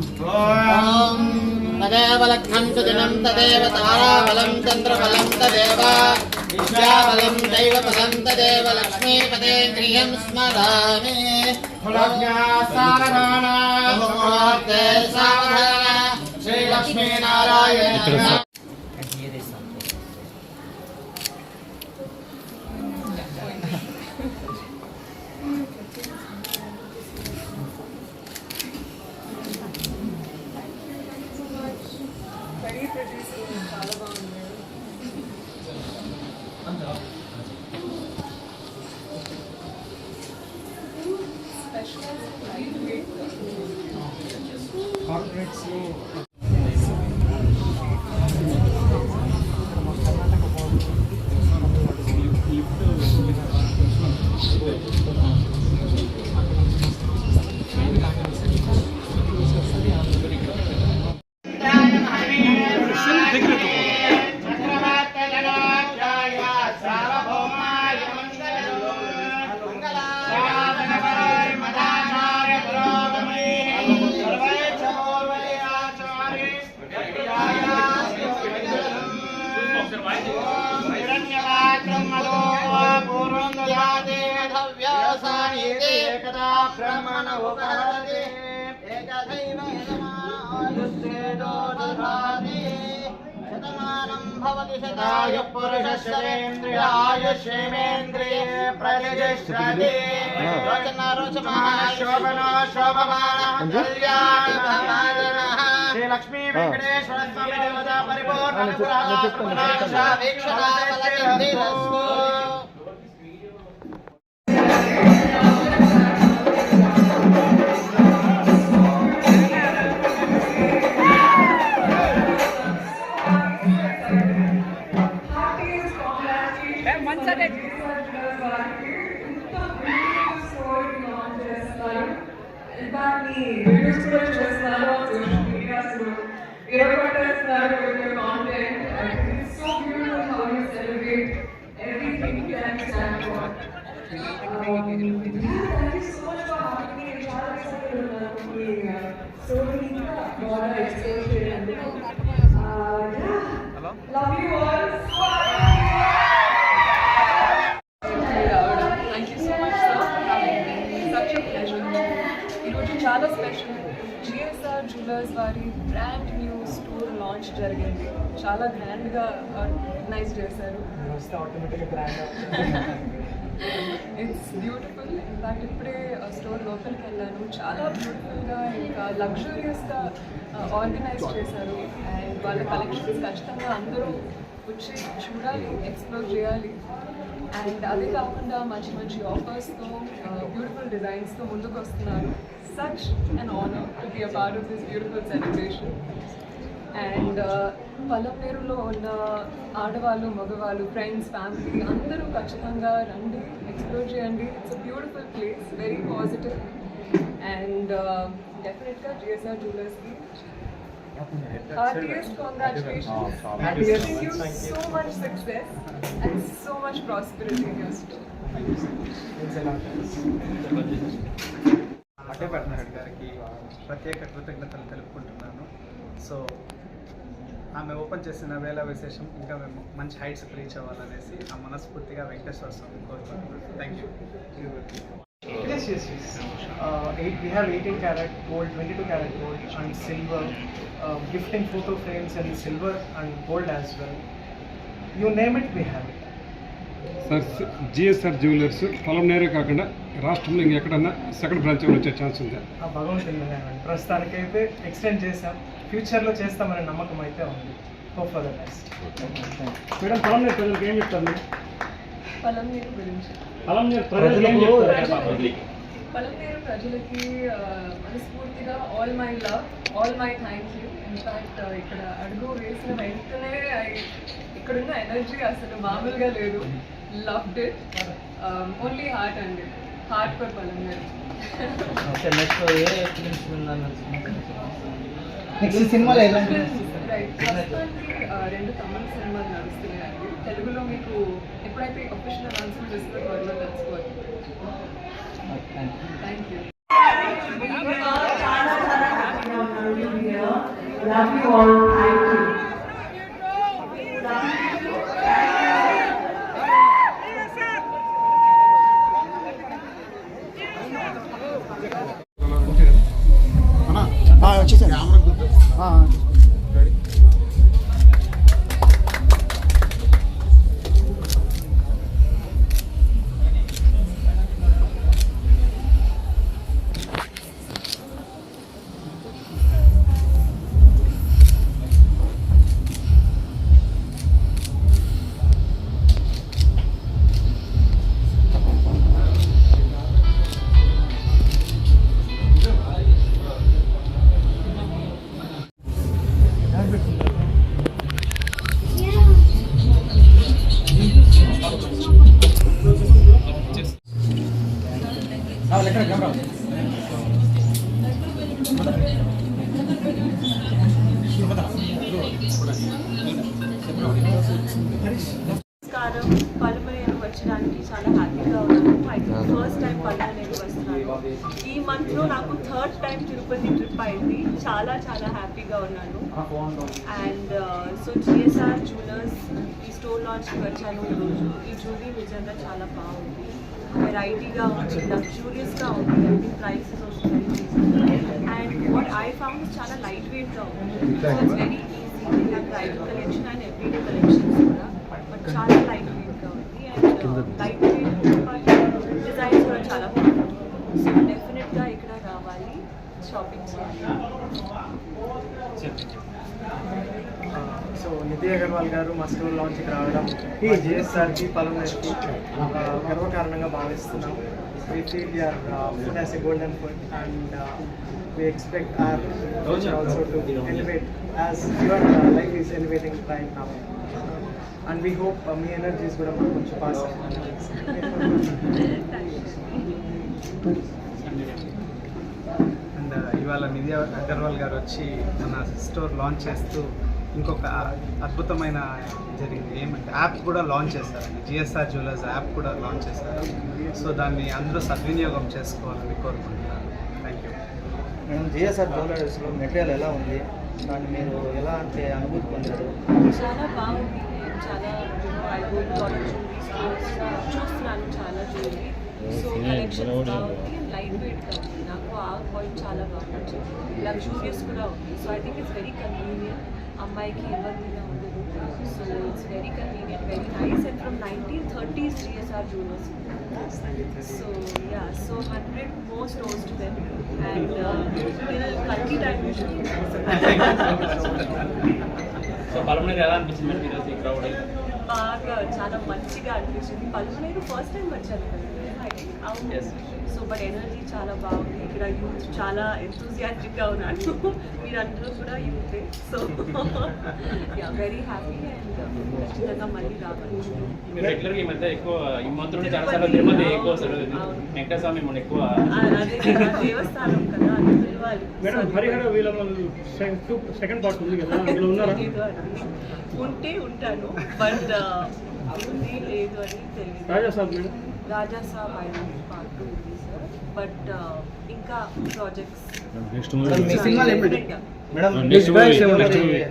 ॐ तदेव लग्नं सुदिनं तदेव ताराबलं चन्द्रबलं तदेव विद्याबलं दैवबलं तदेव लक्ष्मीपते गृहं स्मरामि श्रीलक्ष्मीनारायण पुरुषेन्द्रियायुष्येन्द्रिये प्रतिष्ठते शोभनो शोभमानः कल्याणः श्री लक्ष्मी वेंकटेश्वर स्वामी देवता परिपूर्ण Love you all. Thank you so much, sir, for having me. Such a pleasure. ఈరోజు చాలా స్పెషల్. GSR Jewellers వారి బ్రాండ్ న్యూ స్టోర్ లాంచ్ జరిగింది. చాలా గ్రాండ్గా ఆర్గనైజ్ చేశారు. It's beautiful. ఇన్ఫాక్ట్ ఇప్పుడే స్టోర్ లోపలికి వెళ్ళాను. చాలా బ్యూటిఫుల్గా ఇంకా లగ్జూరియస్గా ఆర్గనైజ్ చేశారు. అండ్ వాళ్ళ కలెక్షన్స్ ఖచ్చితంగా అందరూ వచ్చి చూడాలి, ఎక్స్ప్లోర్ చేయాలి. అండ్ అదే కాకుండా మంచి మంచి ఆఫర్స్తో బ్యూటిఫుల్ డిజైన్స్తో ముందుకు వస్తున్నారు. Such an honour to be a part of this beautiful celebration. And పల్లెపేరులో ఉన్న ఆడవాళ్ళు, మగవాళ్ళు, ఫ్రెండ్స్, ఫ్యామిలీ అందరూ ఖచ్చితంగా రండి, ఎక్స్ప్లోర్ చేయండి. It's a beautiful place, very positive. And డెఫినెట్గా GSR Jewellersకి heartiest congratulations. Wishing you so much success and so much prosperity in your store. అడ్డపట్నారెడ్డి గారికి ప్రత్యేక కృతజ్ఞతలు తెలుపుకుంటున్నాను. సో ఆమె ఓపెన్ చేసిన వేళ విశేషం ఇంకా మేము మంచి హైట్స్ రీచ్ అవ్వాలనేసి ఆ మనస్ఫూర్తిగా వెంకటేశ్వర స్వామి కోరుకుంటున్నాను. Thank you. Yes. We have 18 karat gold, 22 karat gold and silver, gifting photo frames in silver and gold as well. You name it, we have it. Sir, GSR Jewellers పొలంనేరే కాకుండా రాష్ట్రంలో ఇంకెక్కడన్నా second branch వచ్చే chance ఉందా? భగవంతుని ప్రస్తుతానికైతే extend చేసాం. ఫ్యూచర్లో చేస్తామనే నమ్మకం అయితే ఉంది. Hope for the best. Madam, Polamneru ప్రజలకు ఏం చెప్తారు? పలంనేరు గురించి పొలంనేరు ప్రజలకి మనస్ఫూర్తిగా all my love, all my thank you. In fact ఇక్కడ అడుగు వేసిన వెంటనే ఇక్కడున్న ఎనర్జీ అసలు మామూలుగా లేదు. Loved it. ఓన్లీ హార్ట్ అండి, హార్ట్ ఫర్ పలంనేరు. ప్రస్తుతానికి 2 తమిళ సినిమాలు నడుస్తున్నాయండి. తెలుగులో మీకు ఎప్పుడైతే అఫీషియల్ అనౌన్స్మెంట్ చేస్తారో త్వరలో తెలుసుకోవాలి. Thank you. Love you all. Thank you. నమస్కారం. పలుమనేరు వచ్చడానికి చాలా హ్యాపీగా ఉన్నాను. ఫస్ట్ టైం పలుమనేరు వస్తున్నాను. ఈ మంత్లో నాకు థర్డ్ టైం తిరుపతి ట్రిప్ అయింది. చాలా చాలా హ్యాపీగా ఉన్నాను. అండ్ సో జిఎస్ఆర్ జ్యువెలర్స్ ఈ స్టోర్ లాంచ్కి వచ్చాను ఈరోజు. ఈ జ్యువెలరీ నిజంగా చాలా బాగుంది, వెరైటీగా ఉంది, లగ్జూరియస్గా ఉంది. అన్ని ప్రైసెస్ వస్తుంది. అండ్ వాట్ ఐ ఫౌండ్ చాలా లైట్ వెయిట్గా ఉంది. So it's very easy. నాకు bridal collection and everyday collections కూడా, బట్ చాలా లైట్ వెయిట్గా ఉంది. అండ్ లైట్ వెయిట్ డిజైన్స్ కూడా చాలా బాగుంది. సో డెఫినెట్గా ఇక్కడ రావాలి, షాపింగ్ చేయాలి. సో నిధి అగర్వాల్ గారు మా స్టోర్ లాంచ్కి రావడం ఈ జిఎస్ఆర్కి పలుమనేరుకి గర్వకారణంగా భావిస్తున్నాం. We feel we are food as a golden food, and we expect our culture also to elevate as your life is elevating right now. And we hope me energies కూడా మనకు కొంచెం pass and ఇవాళ నిధి అగర్వాల్ గారు వచ్చి మన store launch చేస్తూ ఇంకొక అద్భుతమైన జరిగింది. ఏమంటే యాప్ కూడా లాంచ్ చేశారండి. జిఎస్ఆర్ జ్యువెలర్స్ యాప్ కూడా లాంచ్ చేశారు. సో దాన్ని అందరూ సద్వినియోగం చేసుకోవాలని కోరుకుంటున్నాను. Thank you madam. జిఎస్ఆర్ జ్యువెలర్స్లో మెటీరియల్ ఎలా ఉంది, దాన్ని మీరు ఎలా అంటే అనుభూతి పొందారు? చాలా బాగుంది. నేను చాలా చూస్తున్నాను చాలా జ్యువెలరీ. సో కలెక్షన్ బాగుంది, లైట్ వెయిట్గా ఉంది. నాకు ఆ పాయింట్ చాలా బాగా నచ్చింది. లగ్జూరియస్ కూడా ఉంది. So I think it's very convenient. అమ్మాయికి ఇబ్బందిగా ఉండదు. So it's very convenient, very nice. And from 1930s GSR jewellers. So yeah, so 100 more stores to them. And till 30 times. So Palamaner ఎలా అనిపించింది మేడం ఈరోజు ఈ క్రౌడ్? బాగా చాలా మంచిగా అనిపించింది. పలుమనేరు ఫస్ట్ టైం వచ్చాను కదా, అవును. సో బట్ ఎనర్జీ చాలా బాగుంది. ఇక్కడ యూత్ చాలా ఎంతూజియాస్టిక్గా ఉన్నాను. మీరందరూ కూడా యూతే. So yeah, very happy. And ఖచ్చితంగా మళ్ళీ రావాలి. మీరు రెగ్యులర్గా ఈ మధ్య ఎక్కువ ఈ మంత్లోనే చాలా సార్లు తిరుమల ఎక్కువ వస్తారు. వెంకటేశ్వర స్వామి మనం ఎక్కువ అదే కదా, దేవస్థానం కదా, అది పిలవాలి. మేడం. హరిహర వీళ్ళ సెకండ్ పార్ట్ ఉంది కదా, అందులో ఉన్నారా? ఉంటే ఉంటాను, బట్ ఉంది లేదు అని తెలియదు. రాజాసాబ్ మేడం. రాజాసాబ్ పార్ట్ ఉంది సార్, బట్ ఇంకా ప్రాజెక్ట్స్ మీ సినిమాలు ఎప్పుడు మేడం?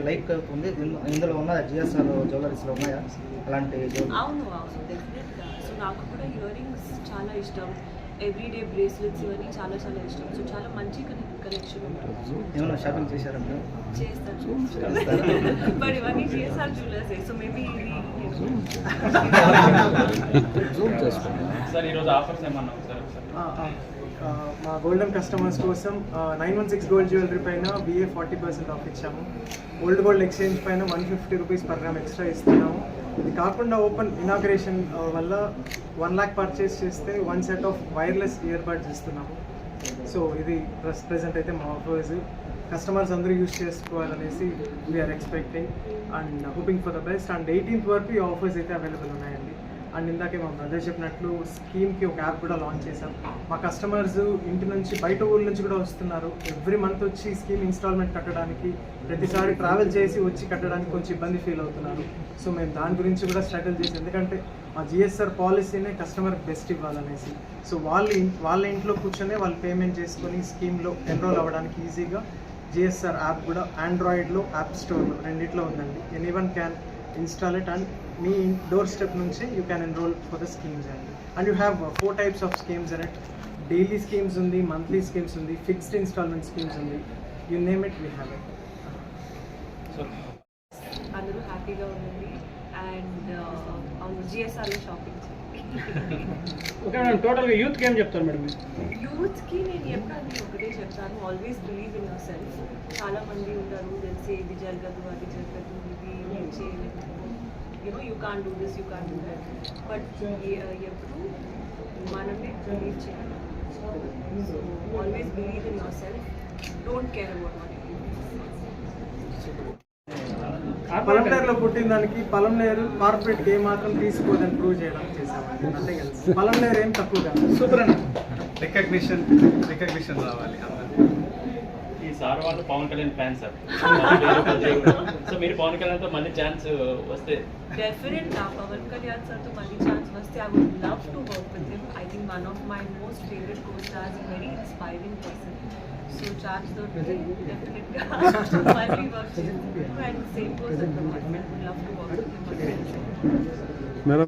లైక్ ఉంది ఇందులో ఉన్నాయా? జిఎస్ఆర్ జ్యువెలరీస్లో ఉన్నాయా అలాంటి? అవును అవును, డెఫినెట్గా. సో నాకు కూడా ఇయర్ రింగ్స్ చాలా ఇష్టం, ఎవ్రీడే బ్రేస్లెట్స్ ఇవన్నీ చాలా చాలా ఇష్టం. సో చాలా మంచి కలెక్షన్ ఉంటుంది. ఏమైనా షాపింగ్ చేశారా మేడం? చేస్తాను, బట్ ఇవన్నీ జిఎస్ఆర్ జ్యువెలర్స్. సో మేబీ ఇది సార్ ఈరోజు ఆఫర్స్ ఏమన్నా సార్? మా గోల్డెన్ కస్టమర్స్ కోసం 916 గోల్డ్ జ్యువెలరీ పైన BA 40% ఆఫ్ ఇచ్చాము. ఓల్డ్ గోల్డ్ ఎక్స్చేంజ్ పైన 150 రూపీస్ పర్ గ్రామ్ ఎక్స్ట్రా ఇస్తున్నాము. ఇది కాకుండా ఓపెన్ ఇనాగ్రేషన్ వల్ల 1 lakh పర్చేస్ చేస్తే 1 set of wireless ear buds ఇస్తున్నాము. సో ఇది ప్రెసెంట్ అయితే మా ఆఫర్స్ కస్టమర్స్ అందరూ యూజ్ చేసుకోవాలనేసి we're expecting and hoping for the best. And 18th వరకు ఈ ఆఫర్స్ అయితే అవైలబుల్ ఉన్నాయండి. అండ్ ఇందాకే మా బ్రదర్ చెప్పినట్లు స్కీమ్కి ఒక యాప్ కూడా లాంచ్ చేశాం. మా కస్టమర్స్ ఇంటి నుంచి బయట ఊళ్ళ నుంచి కూడా వస్తున్నారు. ఎవ్రీ మంత్ వచ్చి స్కీమ్ ఇన్స్టాల్మెంట్ కట్టడానికి, ప్రతిసారి ట్రావెల్ చేసి వచ్చి కట్టడానికి కొంచెం ఇబ్బంది ఫీల్ అవుతున్నారు. సో మేము దాని గురించి కూడా స్ట్రగుల్ చేసి, ఎందుకంటే మా జిఎస్ఆర్ పాలసీనే కస్టమర్కి బెస్ట్ ఇవ్వాలనేసి. సో వాళ్ళ ఇంట్లో కూర్చొనే వాళ్ళు పేమెంట్ చేసుకొని స్కీమ్లో ఎన్రోల్ అవ్వడానికి ఈజీగా జిఎస్ఆర్ యాప్ కూడా ఆండ్రాయిడ్లో యాప్ స్టోర్లో రెండిట్లో ఉందండి. Anyone can install it and మీ డోర్ స్టెప్ నుంచి you can enroll for the schemes అండి. And you have 4 types of schemes in it. Daily schemes ఉంది, మంత్లీ స్కీమ్స్ ఉంది, ఫిక్స్డ్ ఇన్స్టాల్మెంట్ స్కీమ్స్ ఉంది. You name it, we have it. అందరూ హ్యాపీగా ఉండండి and జిఎస్ఆర్లో షాపింగ్ ఓకే మేడం, టోటల్గా యూత్కి ఏం చెప్తారు మేడం? యూత్కి నేను ఎప్పుడన్నీ ఒకటే చెప్తాను, always believe in your self. చాలా మంది ఉంటారు తెలిసి ఇది జరగదు, అది జరగదు, ఇది నేను చేయలేదు, you can do this, you can do that. But ఎప్పుడు మనమే బిలీవ్ చేయాలి. So always believe in yourself, don't care about what you. పలంనేరులో పుట్టిన దానికి పలంనేరు కార్పొరేట్కి ఏమాత్రం తీసుకోదని ప్రూవ్ చేయడం చేసామండి. అంతే కదా, పలంనేరు ఏం తక్కువ కాదు. సూపర్ అన్న. రికగ్నిషన్ రావాలి అందరికీ. ఈ సార్ వాళ్ళు Pawan Kalyan fan sir. So మీరు పవన్ కళ్యాణ్తో మళ్ళీ ఛాన్స్ వస్తే డెఫినెట్గా పవన్ కళ్యాణ్ సార్తో మళ్ళీ ఛాన్స్ వస్తే I would love to work with him. I think one of my most favourite co stars, very inspiring person. So chance దొరికితే డెఫినెట్గా మళ్ళీ వర్క్ చేస్తాను. And same person would love to work with him. Madam